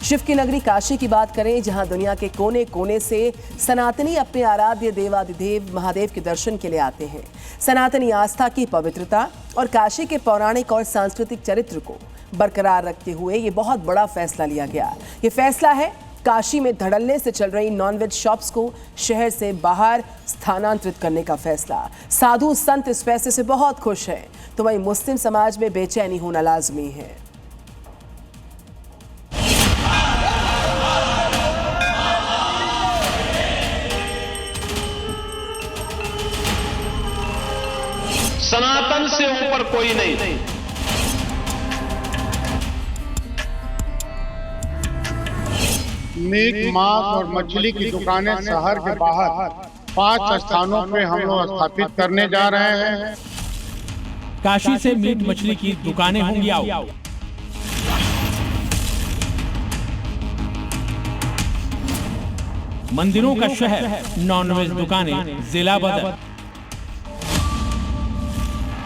शिव की नगरी काशी की बात करें, जहां दुनिया के कोने कोने से सनातनी अपने आराध्य देवाधिदेव महादेव के दर्शन के लिए आते हैं। सनातनी आस्था की पवित्रता और काशी के पौराणिक और सांस्कृतिक चरित्र को बरकरार रखते हुए ये बहुत बड़ा फैसला लिया गया। ये फैसला है काशी में धड़ल्ले से चल रही नॉनवेज शॉप्स को शहर से बाहर स्थानांतरित करने का फैसला। साधु संत इस फैसले से बहुत खुश हैं, तो वहीं मुस्लिम समाज में बेचैनी होना लाजमी है। सनातन से ऊपर कोई नहीं। मीट, मांस और मछली की दुकानें शहर के बाहर 5 स्थानों पे हम लोग स्थापित करने जा रहे हैं। काशी से मीट मछली की दुकानें होंगी आओ। मंदिरों का शहर, नॉनवेज दुकानें, जिला बदल।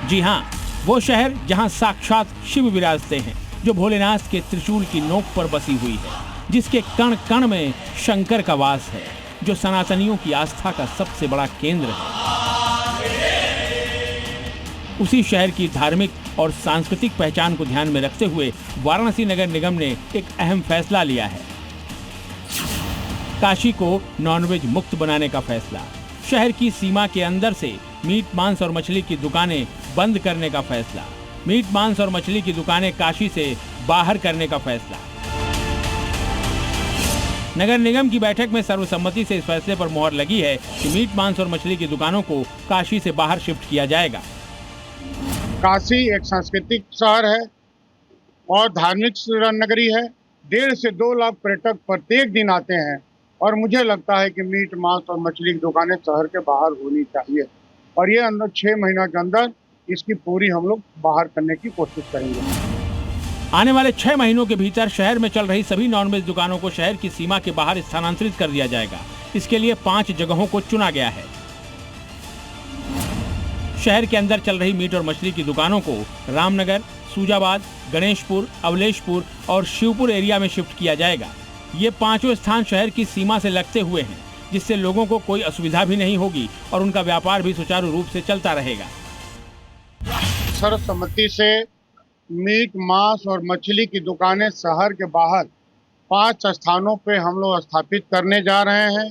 जी हाँ, वो शहर जहां साक्षात शिव विराजते हैं, जो भोलेनाथ के त्रिशूल की नोक पर बसी हुई है, जिसके कण कण में शंकर का वास है, जो सनातनियों की आस्था का सबसे बड़ा केंद्र है। उसी शहर की धार्मिक और सांस्कृतिक पहचान को ध्यान में रखते हुए वाराणसी नगर निगम ने एक अहम फैसला लिया है। काशी को नॉनवेज मुक्त बनाने का फैसला, शहर की सीमा के अंदर से मीट, मांस और मछली की दुकानें बंद करने का फैसला, मीट, मांस और मछली की दुकानें काशी से बाहर करने का फैसला। नगर निगम की बैठक में सर्वसम्मति से इस फैसले पर मुहर लगी है कि मीट, मांस और मछली की दुकानों को काशी से बाहर शिफ्ट किया जाएगा। काशी एक सांस्कृतिक शहर है और धार्मिक नगरी है। 1.5 से 2 लाख पर्यटक प्रत्येक दिन आते हैं और मुझे लगता है कि मीट, मांस और मछली की दुकानें शहर के बाहर होनी चाहिए और ये अंदर 6 महीना के अंदर इसकी पूरी हम लोग बाहर करने की कोशिश करेंगे। आने वाले 6 महीनों के भीतर शहर में चल रही सभी नॉनवेज दुकानों को शहर की सीमा के बाहर स्थानांतरित कर दिया जाएगा। इसके लिए 5 जगहों को चुना गया है। शहर के अंदर चल रही मीट और मछली की दुकानों को रामनगर, सूजाबाद, गणेशपुर, अवलेशपुर और शिवपुर एरिया में शिफ्ट किया जाएगा। ये 5 स्थान शहर की सीमा से लगते हुए हैं, जिससे लोगों को कोई असुविधा भी नहीं होगी और उनका व्यापार भी सुचारू रूप से चलता रहेगा। सर्वसम्मति से मीट, मांस और मछली की दुकानें शहर के बाहर 5 स्थानों पे हम लोग स्थापित करने जा रहे हैं।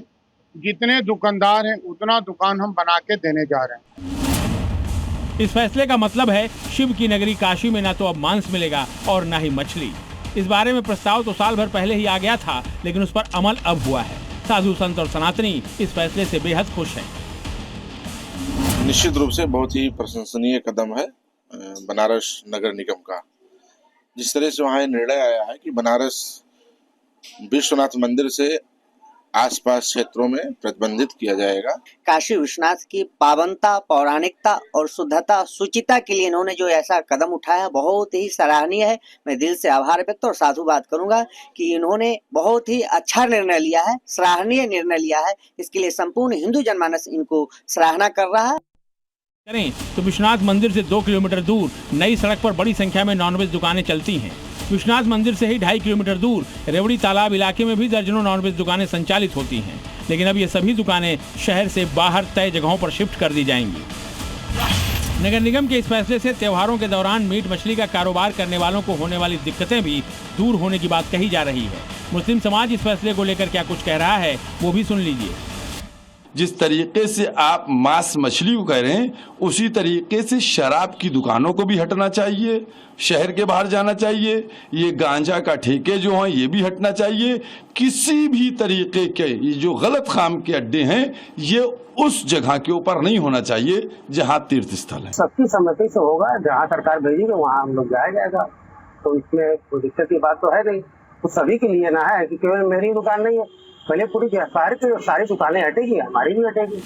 जितने दुकानदार हैं उतना दुकान हम बना के देने जा रहे हैं। इस फैसले का मतलब है शिव की नगरी काशी में न तो अब मांस मिलेगा और न ही मछली। इस बारे में प्रस्ताव तो साल भर पहले ही आ गया था, लेकिन उस पर अमल अब हुआ है। साधु संत और सनातनी इस फैसले से बेहद खुश हैं। निश्चित रूप से बहुत ही प्रशंसनीय कदम है बनारस नगर निगम का। जिस तरह से वहाँ निर्णय आया है कि बनारस विश्वनाथ मंदिर से आसपास क्षेत्रों में प्रतिबंधित किया जाएगा। काशी विश्वनाथ की पावनता, पौराणिकता और शुद्धता, शुचिता के लिए इन्होंने जो ऐसा कदम उठाया बहुत ही सराहनीय है। मैं दिल से आभार व्यक्त और साधुवाद करूंगा कि इन्होंने बहुत ही अच्छा निर्णय लिया है, सराहनीय निर्णय लिया है। इसके लिए संपूर्ण हिंदू जनमानस इनको सराहना कर रहा है। करें तो विश्वनाथ मंदिर से 2 किलोमीटर दूर नई सड़क पर बड़ी संख्या में नॉनवेज दुकानें चलती हैं। विश्वनाथ मंदिर से ही 2.5 किलोमीटर दूर रेवड़ी तालाब इलाके में भी दर्जनों नॉनवेज दुकानें संचालित होती हैं, लेकिन अब ये सभी दुकानें शहर से बाहर तय जगहों पर शिफ्ट कर दी जाएंगी। नगर निगम के इस फैसले से त्योहारों के दौरान मीट मछली का कारोबार करने वालों को होने वाली दिक्कतें भी दूर होने की बात कही जा रही है। मुस्लिम समाज इस फैसले को लेकर क्या कुछ कह रहा है, वो भी सुन लीजिए। जिस तरीके से आप मांस मछली को कह रहे हैं, उसी तरीके से शराब की दुकानों को भी हटना चाहिए, शहर के बाहर जाना चाहिए। ये गांजा का ठेके जो हैं ये भी हटना चाहिए। किसी भी तरीके के ये जो गलत काम के अड्डे हैं ये उस जगह के ऊपर नहीं होना चाहिए जहां तीर्थ स्थल है। सबकी सहमति से होगा, जहां सरकार भेजेगी वहां हम लोग जाया जाएगा, तो इसमें कोई दिक्कत की बात तो है नहीं। तो सभी के लिए ना है कि केवल मेरी दुकान नहीं है, पहले पूरी शहर की सारी दुकानें हटेगी, हमारी भी हटेगी।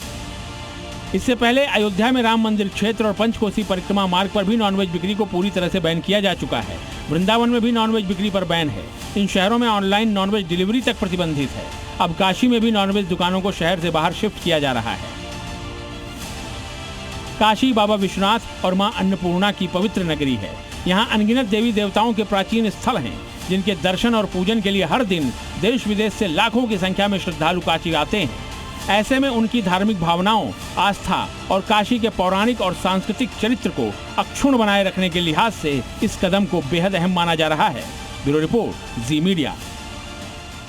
इससे पहले अयोध्या में राम मंदिर क्षेत्र और पंचकोसी परिक्रमा मार्ग पर भी नॉनवेज बिक्री को पूरी तरह से बैन किया जा चुका है। वृंदावन में भी नॉनवेज बिक्री पर बैन है। इन शहरों में ऑनलाइन नॉनवेज डिलीवरी तक प्रतिबंधित है। अब काशी में भी नॉनवेज दुकानों को शहर से बाहर शिफ्ट किया जा रहा है। काशी बाबा विश्वनाथ और मां अन्नपूर्णा की पवित्र नगरी है। यहाँ अनगिनत देवी देवताओं के प्राचीन स्थल हैं। जिनके दर्शन और पूजन के लिए हर दिन देश विदेश से लाखों की संख्या में श्रद्धालु काशी आते हैं। ऐसे में उनकी धार्मिक भावनाओं, आस्था और काशी के पौराणिक और सांस्कृतिक चरित्र को अक्षुण्ण बनाए रखने के लिहाज से इस कदम को बेहद अहम माना जा रहा है। ब्यूरो रिपोर्ट, जी मीडिया।